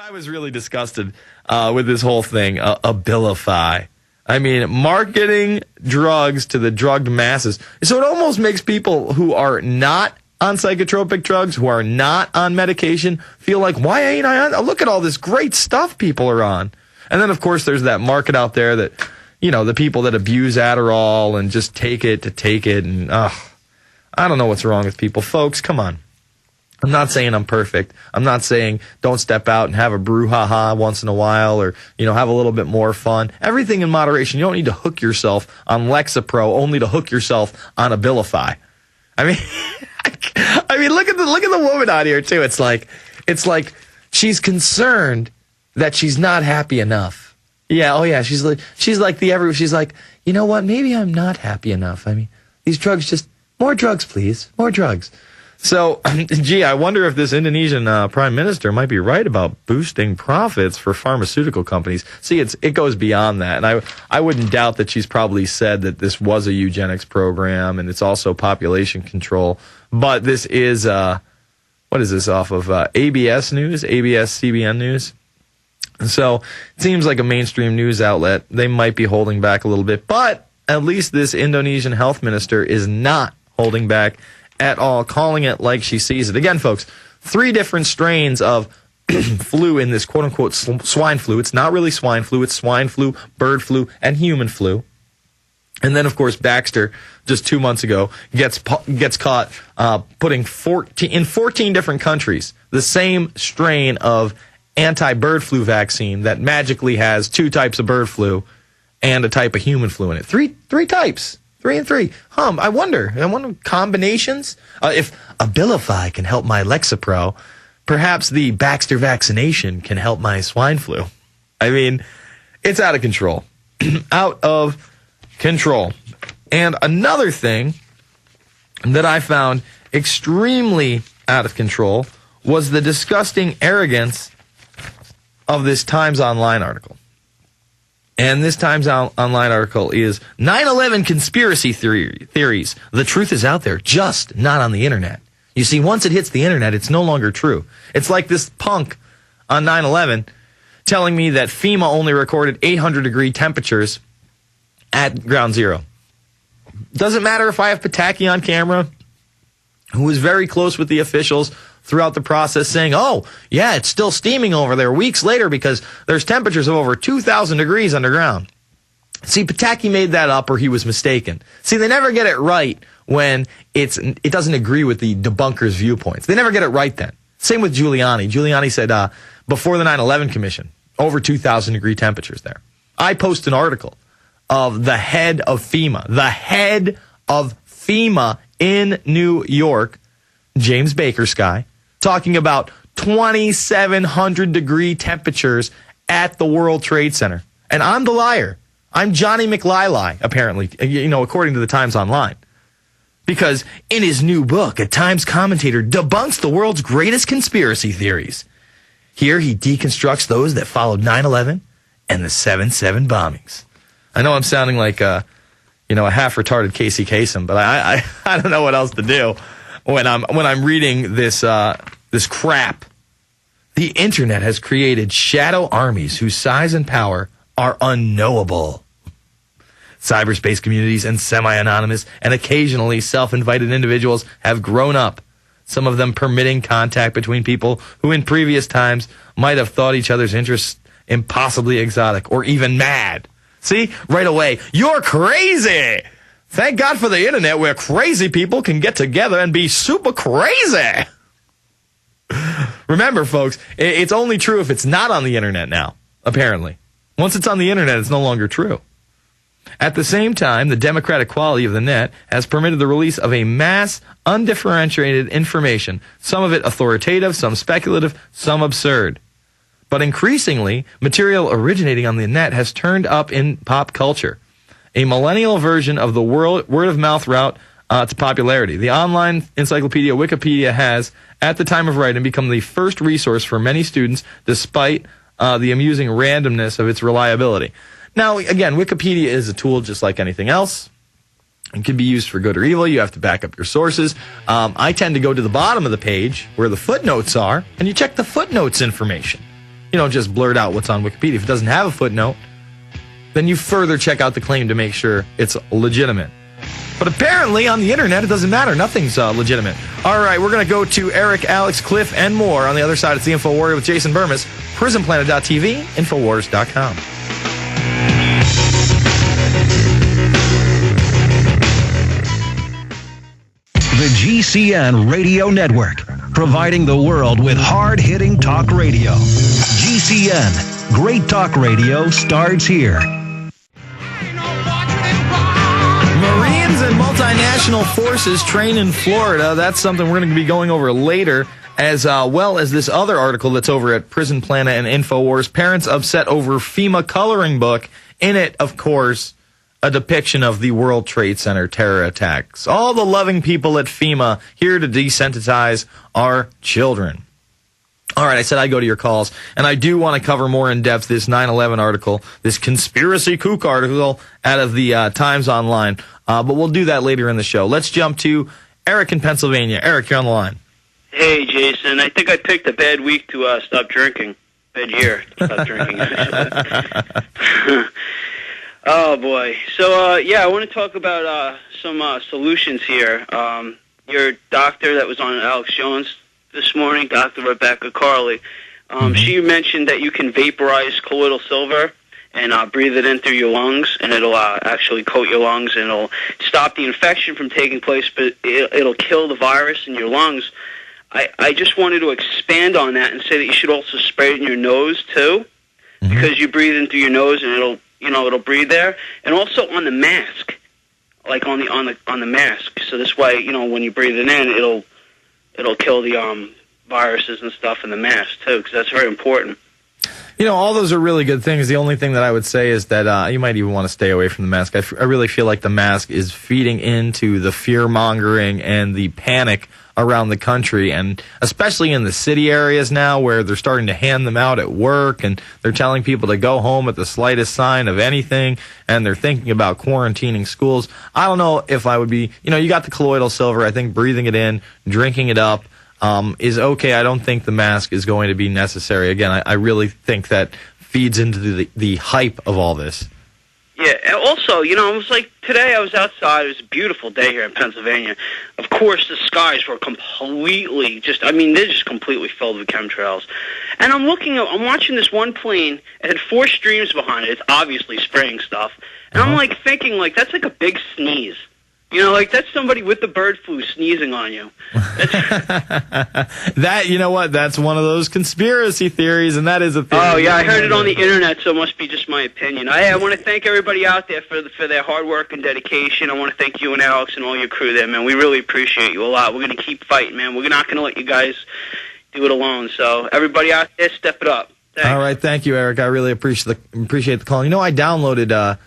I was really disgusted with this whole thing, Abilify. I mean, marketing drugs to the drugged masses. So it almost makes people who are not on psychotropic drugs, who are not on medication, feel like, why ain't I on? Look at all this great stuff people are on. And then, of course, there's that market out there that, the people that abuse Adderall and just take it to take it. And I don't know what's wrong with people. Folks, come on. I'm not saying I'm perfect. I'm not saying don't step out and have a brouhaha once in a while or, have a little bit more fun. Everything in moderation. You don't need to hook yourself on Lexapro only to hook yourself on Abilify. I mean, look at the woman on here too. It's like she's concerned that she's not happy enough. Yeah, oh yeah, she's like she's like, you know what? Maybe I'm not happy enough. I mean, these drugs, just more drugs, please, more drugs. So, gee, I wonder if this Indonesian prime minister might be right about boosting profits for pharmaceutical companies. See, it goes beyond that, and I wouldn't doubt that she's probably said that this was a eugenics program and it's also population control. But this is what is this off of ABS News, ABS-CBN News? So it seems like a mainstream news outlet. They might be holding back a little bit, but at least this Indonesian health minister is not holding back at all, calling it like she sees it. Again, folks, 3 different strains of flu in this quote-unquote swine flu. It's not really swine flu. It's swine flu, bird flu, and human flu. And then, of course, Baxter, just 2 months ago, gets caught putting 14 different countries the same strain of anti-bird flu vaccine that magically has 2 types of bird flu and a type of human flu in it. Three types. 3 and 3. I wonder combinations. If Abilify can help my Lexapro, perhaps the Baxter vaccination can help my swine flu. I mean, it's out of control. Out of control. And another thing that I found extremely out of control was the disgusting arrogance of this Times Online article. And this Times Online article is 9/11 conspiracy theories. The truth is out there, just not on the internet. You see, once it hits the internet, it's no longer true. It's like this punk on 9/11 telling me that FEMA only recorded 800-degree temperatures at ground zero. Doesn't matter if I have Pataki on camera, who was very close with the officials throughout the process, saying, oh, yeah, it's still steaming over there weeks later because there's temperatures of over 2,000 degrees underground. See, Pataki made that up or he was mistaken. See, they never get it right when it doesn't agree with the debunkers' viewpoints. They never get it right then. Same with Giuliani. Giuliani said before the 9/11 Commission, over 2,000 degree temperatures there. I post an article of the head of FEMA in New York, James Baker Sky, talking about 2,700 degree temperatures at the World Trade Center. And I'm the liar. I'm Johnny McLili, apparently, according to the Times Online. Because in his new book, a Times commentator debunks the world's greatest conspiracy theories. Here he deconstructs those that followed 9/11 and the 7/7 bombings. I know I'm sounding like a half-retarded Casey Kasem, but I don't know what else to do when I'm reading this crap. The internet has created shadow armies whose size and power are unknowable. Cyberspace communities and semi-anonymous and occasionally self-invited individuals have grown up, some of them permitting contact between people who in previous times might have thought each other's interests impossibly exotic or even mad. See, right away, you're crazy! Thank God for the internet where crazy people can get together and be super crazy! Remember, folks, it's only true if it's not on the internet now, apparently. Once it's on the internet, it's no longer true. At the same time, the democratic quality of the net has permitted the release of a mass, undifferentiated information, some of it authoritative, some speculative, some absurd. But increasingly, material originating on the net has turned up in pop culture, a millennial version of the word-of-mouth route to popularity. The online encyclopedia Wikipedia has, at the time of writing, become the first resource for many students, despite the amusing randomness of its reliability. Now, again, Wikipedia is a tool just like anything else. It can be used for good or evil. You have to back up your sources. I tend to go to the bottom of the page where the footnotes are, and you check the footnotes information. You don't just blurt out what's on Wikipedia. If it doesn't have a footnote, then you further check out the claim to make sure it's legitimate. But apparently on the internet, it doesn't matter. Nothing's legitimate. All right, we're going to go to Eric, Alex, Cliff, and more. On the other side, it's the InfoWarrior with Jason Bermas, PrisonPlanet.tv, Infowars.com. The GCN Radio Network, providing the world with hard-hitting talk radio. GCN, great talk radio starts here. Marines and multinational forces train in Florida. That's something we're going to be going over later, as well as this other article that's over at Prison Planet and InfoWars. Parents upset over FEMA coloring book. In it, of course, a depiction of the World Trade Center terror attacks. All the loving people at FEMA here to desensitize our children. All right, I said I'd go to your calls, and I do want to cover more in depth this 9/11 article, this conspiracy kook article out of the Times Online, but we'll do that later in the show. Let's jump to Eric in Pennsylvania. Eric, you're on the line. Hey, Jason. I think I picked a bad week to stop drinking. Bad year to stop drinking, actually. Oh, boy. So, I want to talk about some solutions here. Your doctor that was on Alex Jones this morning, Dr. Rebecca Carley, she mentioned that you can vaporize colloidal silver and breathe it in through your lungs, and it'll actually coat your lungs, and it'll stop the infection from taking place, but it'll kill the virus in your lungs. I just wanted to expand on that and say that you should also spray it in your nose, too, because you breathe in through your nose, and it'll breathe there, and also on the mask, like on the mask. So this way, when you breathe it in, it'll kill the viruses and stuff in the mask too, because that's very important. All those are really good things. The only thing that I would say is that you might even want to stay away from the mask. I really feel like the mask is feeding into the fear-mongering and the panic around the country, and especially in the city areas now where they're starting to hand them out at work, and they're telling people to go home at the slightest sign of anything, and they're thinking about quarantining schools. I don't know if I would be, you got the colloidal silver. I think breathing it in, drinking it up, is okay. I don't think the mask is going to be necessary. Again, I really think that feeds into the hype of all this. Yeah, and also, it was like today I was outside. It was a beautiful day here in Pennsylvania. Of course, the skies were completely they're just completely filled with chemtrails. And I'm watching this one plane. It had 4 streams behind it. It's obviously spraying stuff. And I'm thinking, that's like a big sneeze. That's somebody with the bird flu sneezing on you. That, that's one of those conspiracy theories, and that is a theory. Oh, yeah, I heard it on the internet, so it must be just my opinion. I want to thank everybody out there for their hard work and dedication. I want to thank you and Alex and all your crew there, man. We really appreciate you a lot. We're going to keep fighting, man. We're not going to let you guys do it alone. So everybody out there, step it up. Thanks. All right, thank you, Eric. I really appreciate the call. I downloaded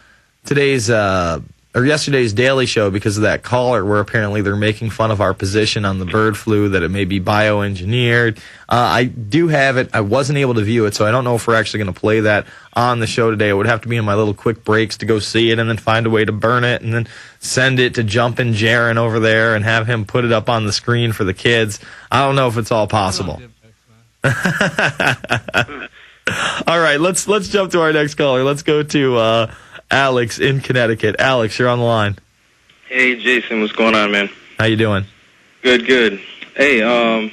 yesterday's Daily Show because of that caller where apparently they're making fun of our position on the bird flu, that it may be bioengineered. I do have it. I wasn't able to view it, so I don't know if we're actually going to play that on the show today. It would have to be in my little quick breaks to go see it and then find a way to burn it and then send it to Jumpin' Jaron over there and have him put it up on the screen for the kids. I don't know if it's all possible. All right, let's jump to our next caller. Let's go to Alex in Connecticut. Alex, you're on the line. Hey, Jason, what's going on, man? How you doing? Good. Hey,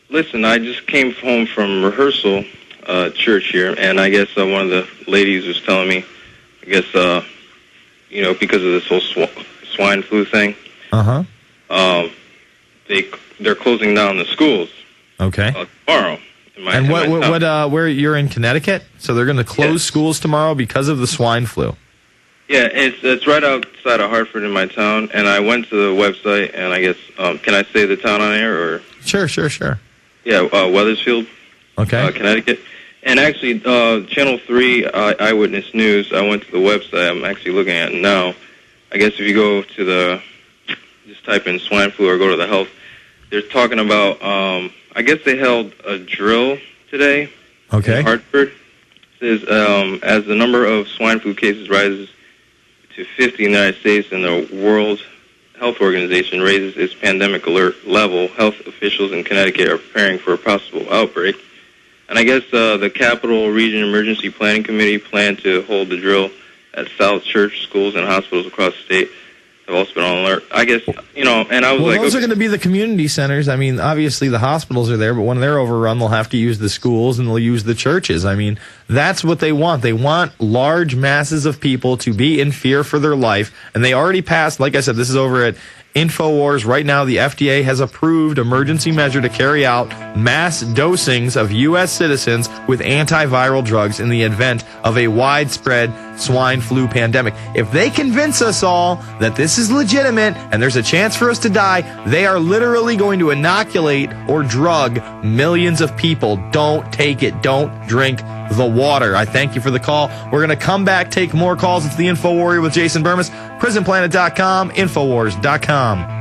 listen, I just came home from rehearsal, church here, and I guess one of the ladies was telling me, I guess, because of this whole swine flu thing, they're closing down the schools. Okay. Tomorrow. And where you're in Connecticut? So they're going to close schools tomorrow because of the swine flu. Yeah, it's right outside of Hartford in my town, and I went to the website, and I guess, can I say the town on air? Or Sure. Yeah, Wethersfield, Connecticut. And actually, Channel 3 Eyewitness News, I went to the website. I'm actually looking at it now. I guess if you go to just type in swine flu or go to the health, they're talking about, I guess they held a drill today in Hartford. It says, as the number of swine flu cases rises to 50 in the United States and the World Health Organization raises its pandemic alert level, health officials in Connecticut are preparing for a possible outbreak. And I guess the Capital Region Emergency Planning Committee planned to hold the drill at South Church schools and hospitals across the state. Have also been on alert. I guess, and I was like... those are going to be the community centers. I mean, obviously the hospitals are there, but when they're overrun, they'll have to use the schools and they'll use the churches. I mean, that's what they want. They want large masses of people to be in fear for their life, and they already passed, like I said, this is over at INFOWARRIOR. Right now, the FDA has approved emergency measure to carry out mass dosings of U.S. citizens with antiviral drugs in the event of a widespread swine flu pandemic. If they convince us all that this is legitimate and there's a chance for us to die, they are literally going to inoculate or drug millions of people. Don't take it. Don't drink the water. I thank you for the call. We're going to come back, take more calls. It's the InfoWarrior with Jason Bermas. PrisonPlanet.com, Infowars.com.